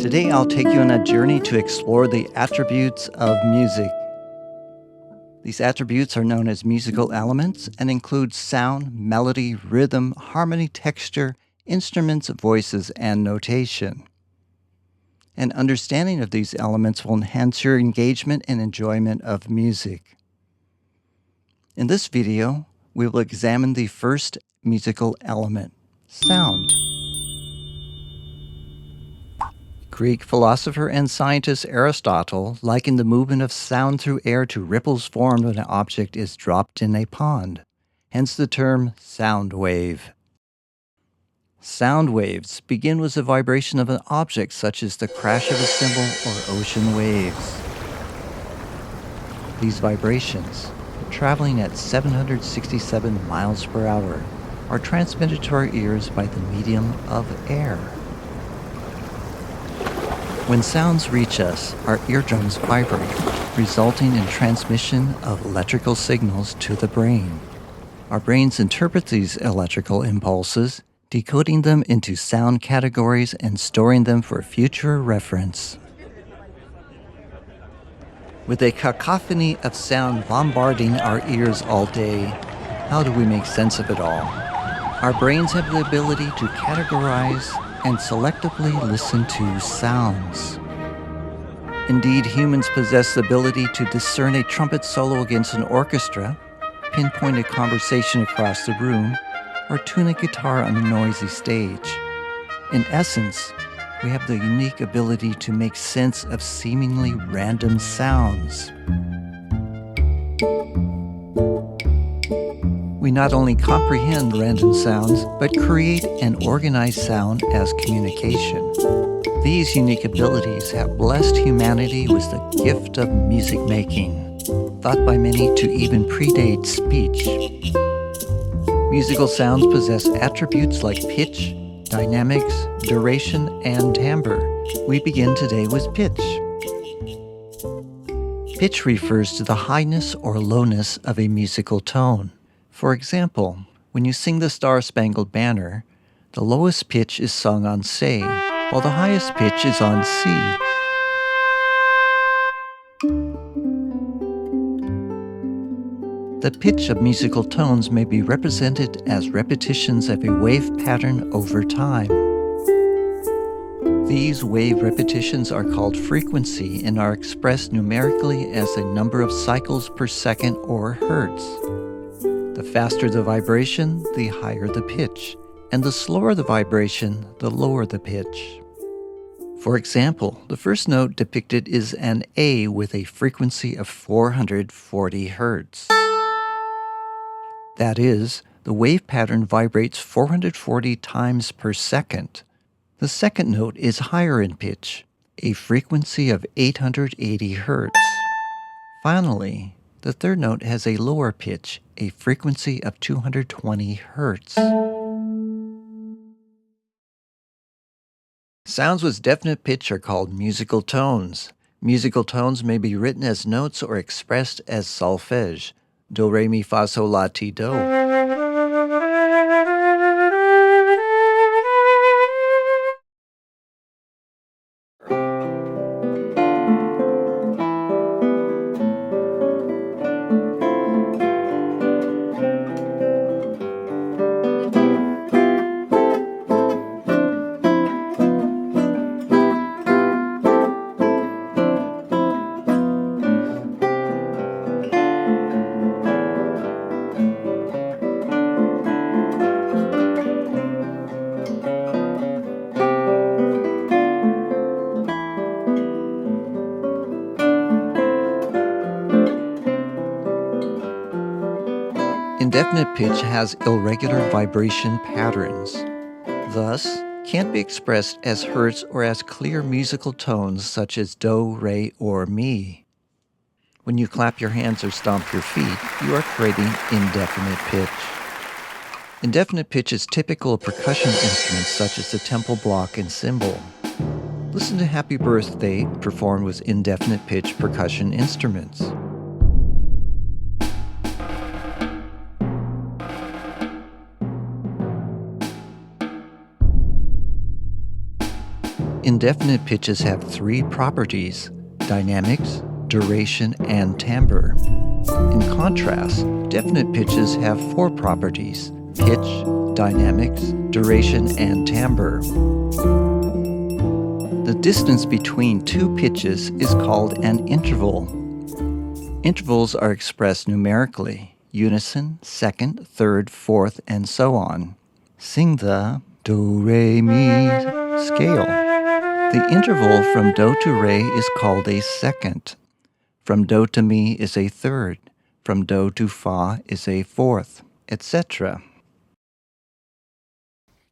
Today I'll take you on a journey to explore the attributes of music. These attributes are known as musical elements and include sound, melody, rhythm, harmony, texture, instruments, voices, and notation. An understanding of these elements will enhance your engagement and enjoyment of music. In this video, we will examine the first musical element, sound. Greek philosopher and scientist Aristotle likened the movement of sound through air to ripples formed when an object is dropped in a pond, hence the term sound wave. Sound waves begin with the vibration of an object, such as the crash of a cymbal or ocean waves. These vibrations, traveling at 767 miles per hour, are transmitted to our ears by the medium of air. When sounds reach us, our eardrums vibrate, resulting in transmission of electrical signals to the brain. Our brains interpret these electrical impulses, decoding them into sound categories and storing them for future reference. With a cacophony of sound bombarding our ears all day, how do we make sense of it all? Our brains have the ability to categorize and selectively listen to sounds. Indeed, humans possess the ability to discern a trumpet solo against an orchestra, pinpoint a conversation across the room, or tune a guitar on a noisy stage. In essence, we have the unique ability to make sense of seemingly random sounds. We not only comprehend random sounds, but create and organize sound as communication. These unique abilities have blessed humanity with the gift of music making, thought by many to even predate speech. Musical sounds possess attributes like pitch, dynamics, duration, and timbre. We begin today with pitch. Pitch refers to the highness or lowness of a musical tone. For example, when you sing the Star-Spangled Banner, the lowest pitch is sung on C, while the highest pitch is on C. The pitch of musical tones may be represented as repetitions of a wave pattern over time. These wave repetitions are called frequency and are expressed numerically as a number of cycles per second or hertz. The faster the vibration, the higher the pitch, and the slower the vibration, the lower the pitch. For example, the first note depicted is an A with a frequency of 440 hertz. That is, the wave pattern vibrates 440 times per second. The second note is higher in pitch, a frequency of 880 hertz. Finally, the third note has a lower pitch, a frequency of 220 hertz. Sounds with definite pitch are called musical tones. Musical tones may be written as notes or expressed as solfege. Do, re, mi, fa, sol, la, ti, do. Indefinite pitch has irregular vibration patterns, thus can't be expressed as hertz or as clear musical tones such as do, re, or mi. When you clap your hands or stomp your feet, you are creating indefinite pitch. Indefinite pitch is typical of percussion instruments such as the tempo block and cymbal. Listen to Happy Birthday performed with indefinite pitch percussion instruments. indefinite pitches have three properties: dynamics, duration, and timbre. In contrast, definite pitches have four properties: pitch, dynamics, duration, and timbre. The distance between two pitches is called an interval. Intervals are expressed numerically: unison, second, third, fourth, and so on. Sing the do, re, mi scale. The interval from do to re is called a second. From do to mi is a third. From do to fa is a fourth, etc.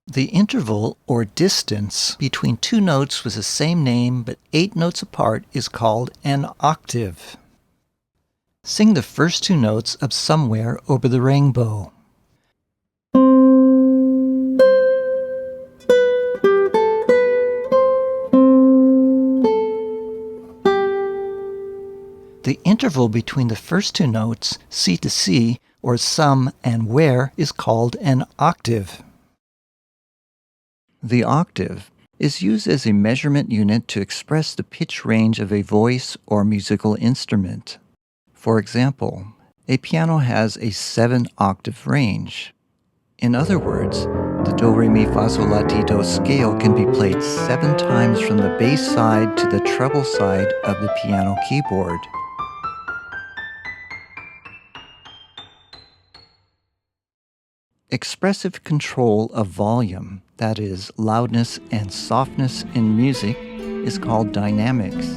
The interval, or distance, between two notes with the same name but 8 notes apart is called an octave. Sing the first two notes of Somewhere Over the Rainbow. The interval between the first two notes, C to C, or some and where, is called an octave. The octave is used as a measurement unit to express the pitch range of a voice or musical instrument. For example, a piano has a 7-octave range. In other words, the do, re, mi, fa, sol, la, ti, do scale can be played 7 times from the bass side to the treble side of the piano keyboard. Expressive control of volume, that is, loudness and softness in music, is called dynamics.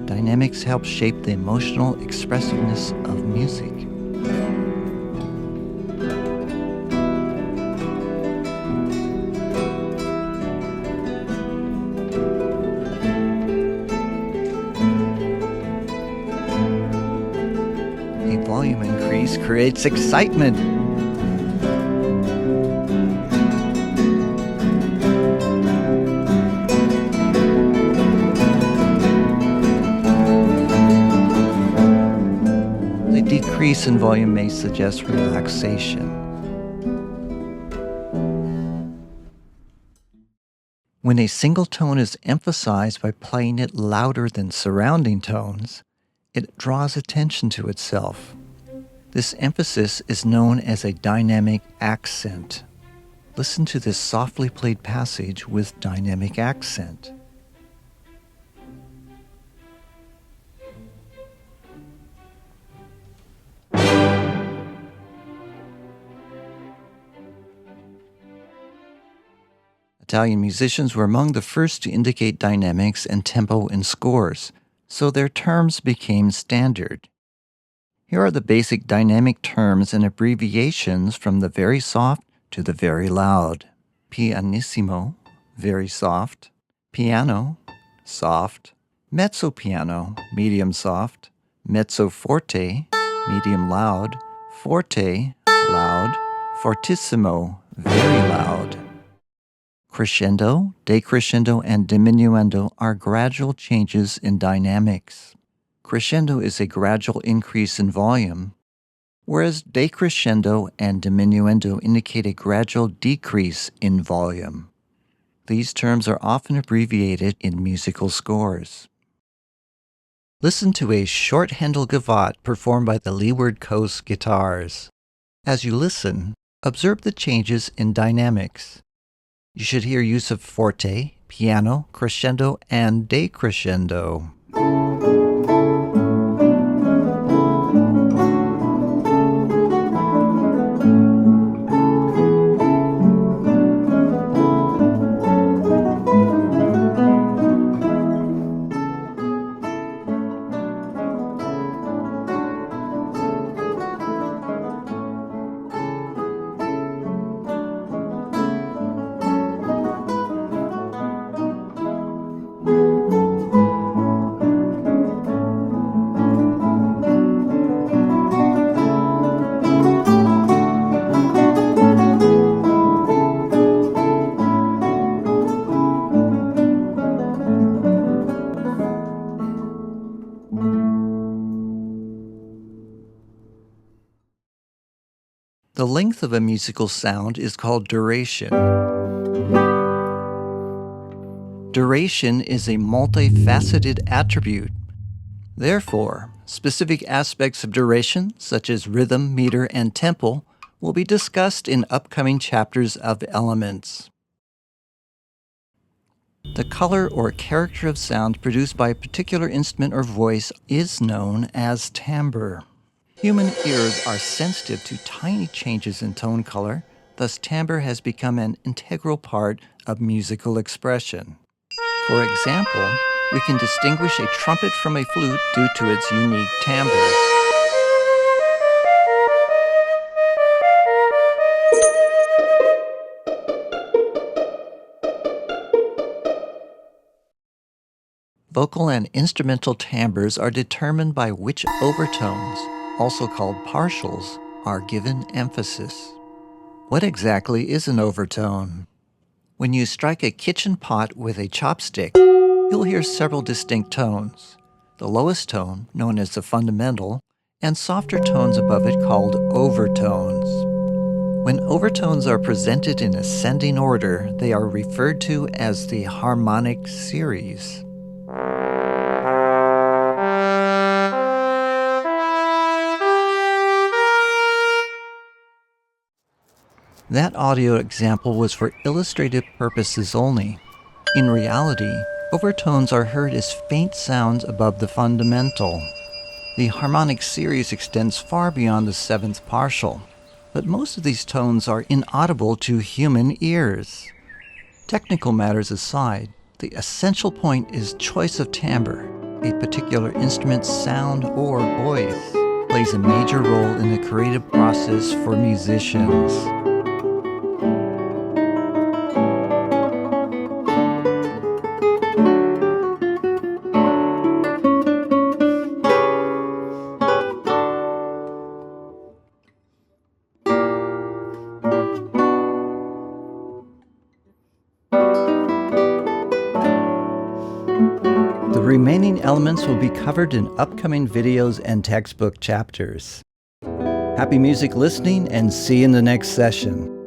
Dynamics help shape the emotional expressiveness of music. A volume increase creates excitement. Decrease in volume may suggest relaxation. When a single tone is emphasized by playing it louder than surrounding tones, it draws attention to itself. This emphasis is known as a dynamic accent. Listen to this softly played passage with dynamic accent. Italian musicians were among the first to indicate dynamics and tempo in scores, so their terms became standard. Here are the basic dynamic terms and abbreviations from the very soft to the very loud. Pianissimo, very soft. Piano, soft. Mezzo piano, medium soft. Mezzo forte, medium loud. Forte, loud. Fortissimo, very loud. Crescendo, decrescendo, and diminuendo are gradual changes in dynamics. Crescendo is a gradual increase in volume, whereas decrescendo and diminuendo indicate a gradual decrease in volume. These terms are often abbreviated in musical scores. Listen to a short Handel gavotte performed by the Leeward Coast Guitars. As you listen, observe the changes in dynamics. You should hear use of forte, piano, crescendo, and decrescendo. The length of a musical sound is called duration. Duration is a multifaceted attribute. Therefore, specific aspects of duration, such as rhythm, meter, and tempo, will be discussed in upcoming chapters of Elements. The color or character of sound produced by a particular instrument or voice is known as timbre. Human ears are sensitive to tiny changes in tone color, thus timbre has become an integral part of musical expression. For example, we can distinguish a trumpet from a flute due to its unique timbre. Vocal and instrumental timbres are determined by which overtones, also called partials, are given emphasis. What exactly is an overtone? When you strike a kitchen pot with a chopstick, you'll hear several distinct tones. The lowest tone, known as the fundamental, and softer tones above it called overtones. When overtones are presented in ascending order, they are referred to as the harmonic series. That audio example was for illustrative purposes only. In reality, overtones are heard as faint sounds above the fundamental. The harmonic series extends far beyond the seventh partial, but most of these tones are inaudible to human ears. Technical matters aside, the essential point is choice of timbre. A particular instrument's sound or voice plays a major role in the creative process for musicians. The remaining elements will be covered in upcoming videos and textbook chapters. Happy music listening, and see you in the next session.